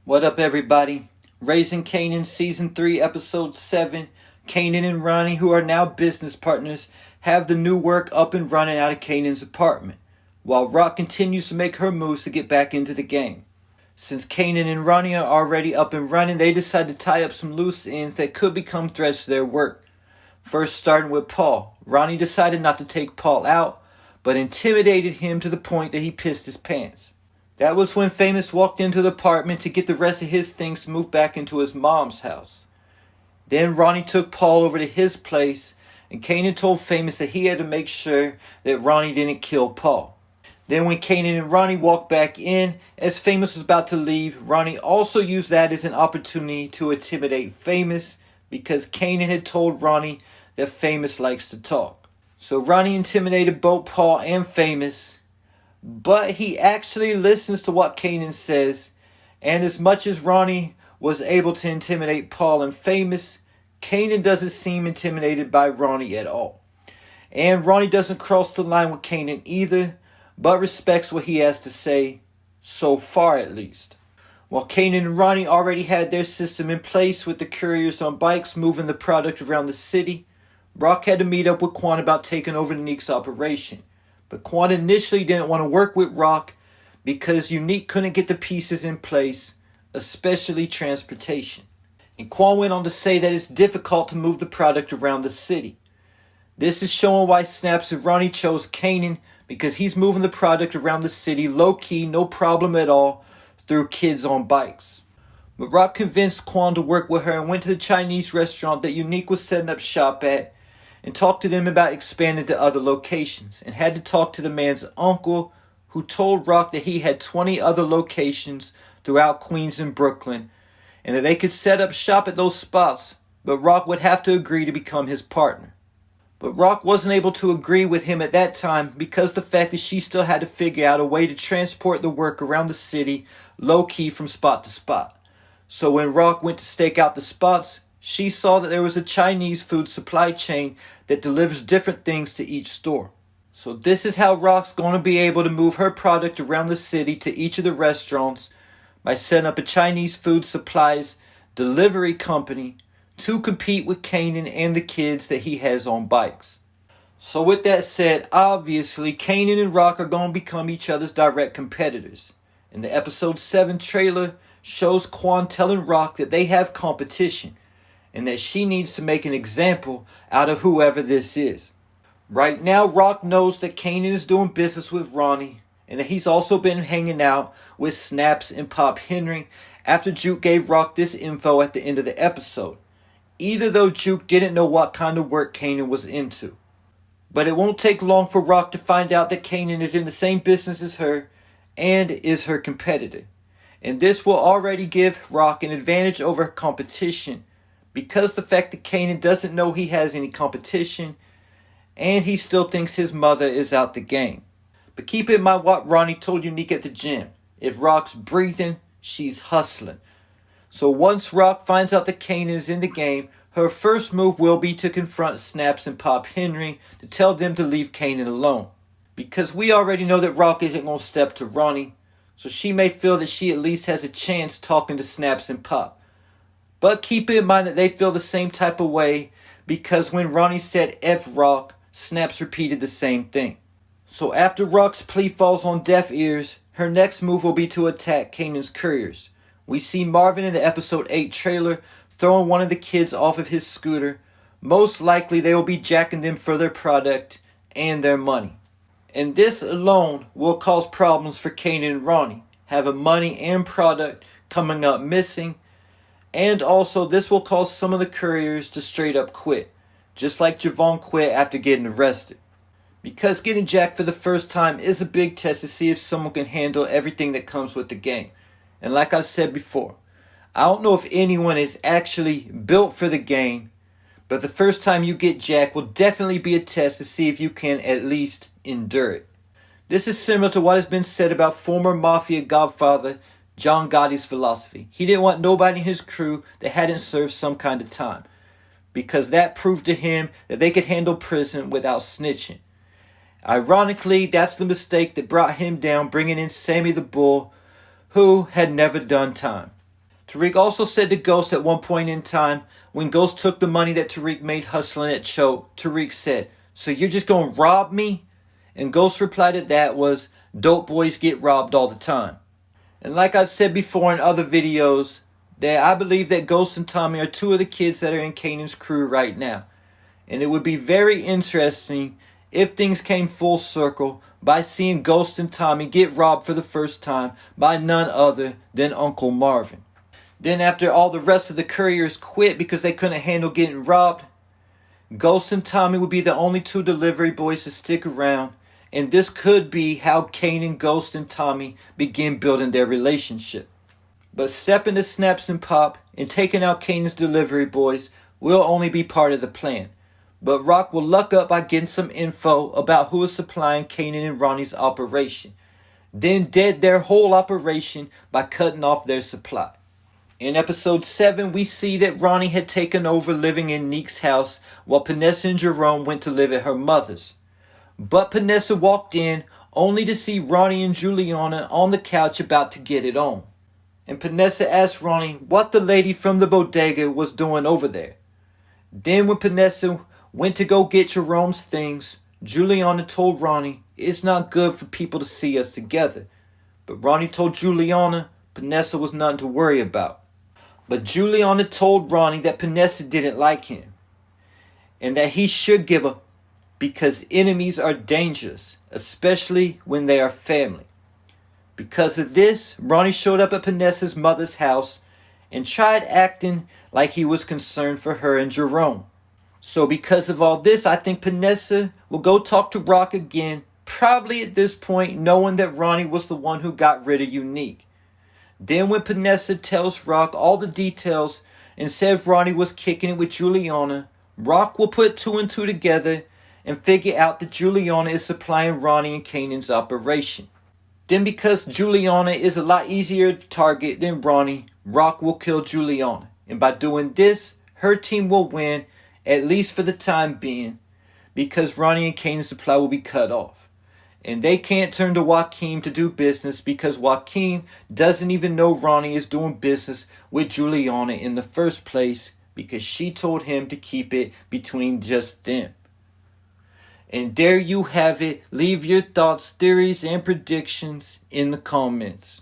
What up, everybody? Raising Kanan Season 3, Episode 7. Kanan and Ronnie, who are now business partners, have the new work up and running out of Kanan's apartment, while Rock continues to make her moves to get back into the game. Since Kanan and Ronnie are already up and running, they decide to tie up some loose ends that could become threats to their work. First, starting with Paul. Ronnie decided not to take Paul out, but intimidated him to the point that he pissed his pants. That was when Famous walked into the apartment to get the rest of his things moved back into his mom's house. Then Ronnie took Paul over to his place, and Kanan told Famous that he had to make sure that Ronnie didn't kill Paul. Then when Kanan and Ronnie walked back in, as Famous was about to leave, Ronnie also used that as an opportunity to intimidate Famous, because Kanan had told Ronnie that Famous likes to talk. So Ronnie intimidated both Paul and Famous, but he actually listens to what Kanan says, and as much as Ronnie was able to intimidate Paul and Famous, Kanan doesn't seem intimidated by Ronnie at all. And Ronnie doesn't cross the line with Kanan either, but respects what he has to say, so far at least. While Kanan and Ronnie already had their system in place with the couriers on bikes moving the product around the city, Rock had to meet up with Quan about taking over Unique's operation. But Quan initially didn't want to work with Rock because Unique couldn't get the pieces in place, especially transportation. And Quan went on to say that it's difficult to move the product around the city. This is showing why Snaps and Ronnie chose Kanan, because he's moving the product around the city low-key, no problem at all, through kids on bikes. But Rock convinced Quan to work with her and went to the Chinese restaurant that Unique was setting up shop at, and talked to them about expanding to other locations, and had to talk to the man's uncle, who told Rock that he had 20 other locations throughout Queens and Brooklyn, and that they could set up shop at those spots, but Rock would have to agree to become his partner. But Rock wasn't able to agree with him at that time because the fact that she still had to figure out a way to transport the work around the city low-key from spot to spot. So when Rock went to stake out the spots, she saw that there was a Chinese food supply chain that delivers different things to each store. So this is how Rock's going to be able to move her product around the city to each of the restaurants by setting up a Chinese food supplies delivery company to compete with Kanan and the kids that he has on bikes. So with that said, obviously Kanan and Rock are going to become each other's direct competitors. And the episode 7 trailer shows Quan telling Rock that they have competition, and that she needs to make an example out of whoever this is. Right now, Rock knows that Kanan is doing business with Ronnie, and that he's also been hanging out with Snaps and Pop Henry after Juke gave Rock this info at the end of the episode. Either though Juke didn't know what kind of work Kanan was into. But it won't take long for Rock to find out that Kanan is in the same business as her and is her competitor. And this will already give Rock an advantage over competition, because the fact that Kanan doesn't know he has any competition, and he still thinks his mother is out the game. But keep in mind what Ronnie told Unique at the gym. If Rock's breathing, she's hustling. So once Rock finds out that Kanan is in the game, her first move will be to confront Snaps and Pop Henry to tell them to leave Kanan alone. Because we already know that Rock isn't going to step to Ronnie, so she may feel that she at least has a chance talking to Snaps and Pop. But keep in mind that they feel the same type of way, because when Ronnie said F Rock, Snaps repeated the same thing. So after Rock's plea falls on deaf ears, her next move will be to attack Kanan's couriers. We see Marvin in the episode 8 trailer throwing one of the kids off of his scooter. Most likely they will be jacking them for their product and their money. And this alone will cause problems for Kanan and Ronnie, having money and product coming up missing. And also, this will cause some of the couriers to straight up quit, just like Javon quit after getting arrested. Because getting jacked for the first time is a big test to see if someone can handle everything that comes with the game. And like I've said before, I don't know if anyone is actually built for the game, but the first time you get jacked will definitely be a test to see if you can at least endure it. This is similar to what has been said about former Mafia godfather John Gotti's philosophy. He didn't want nobody in his crew that hadn't served some kind of time, because that proved to him that they could handle prison without snitching. Ironically, that's the mistake that brought him down, bringing in Sammy the Bull, who had never done time. Tariq also said to Ghost at one point in time, when Ghost took the money that Tariq made hustling at Choke, Tariq said, "So you're just gonna rob me?" And Ghost's reply to that was, "Dope boys get robbed all the time." And like I've said before in other videos, that I believe that Ghost and Tommy are two of the kids that are in Kanan's crew right now. And it would be very interesting if things came full circle by seeing Ghost and Tommy get robbed for the first time by none other than Uncle Marvin. Then after all the rest of the Couriers quit because they couldn't handle getting robbed, Ghost and Tommy would be the only two delivery boys to stick around. And this could be how Kanan, Ghost, and Tommy begin building their relationship. But stepping to Snaps and Pop and taking out Kanan's delivery boys will only be part of the plan. But Rock will luck up by getting some info about who is supplying Kanan and Ronnie's operation. Then dead their whole operation by cutting off their supply. In episode 7, we see that Ronnie had taken over living in Neek's house while Panessa and Jerome went to live at her mother's. But Panessa walked in only to see Ronnie and Juliana on the couch about to get it on. And Panessa asked Ronnie what the lady from the bodega was doing over there. Then when Panessa went to go get Jerome's things, Juliana told Ronnie it's not good for people to see us together. But Ronnie told Juliana Panessa was nothing to worry about. But Juliana told Ronnie that Panessa didn't like him and that he should give up because enemies are dangerous, especially when they are family. Because of this, Ronnie showed up at Panessa's mother's house and tried acting like he was concerned for her and Jerome. So because of all this, I think Panessa will go talk to Rock again, probably at this point knowing that Ronnie was the one who got rid of Unique. Then when Panessa tells Rock all the details and says Ronnie was kicking it with Juliana, Rock will put 2 and 2 together and figure out that Juliana is supplying Ronnie and Kanan's operation. Then because Juliana is a lot easier to target than Ronnie, Rock will kill Juliana. And by doing this, her team will win, at least for the time being, because Ronnie and Kanan's supply will be cut off. And they can't turn to Joaquin to do business because Joaquin doesn't even know Ronnie is doing business with Juliana in the first place because she told him to keep it between just them. And there you have it. Leave your thoughts, theories, and predictions in the comments.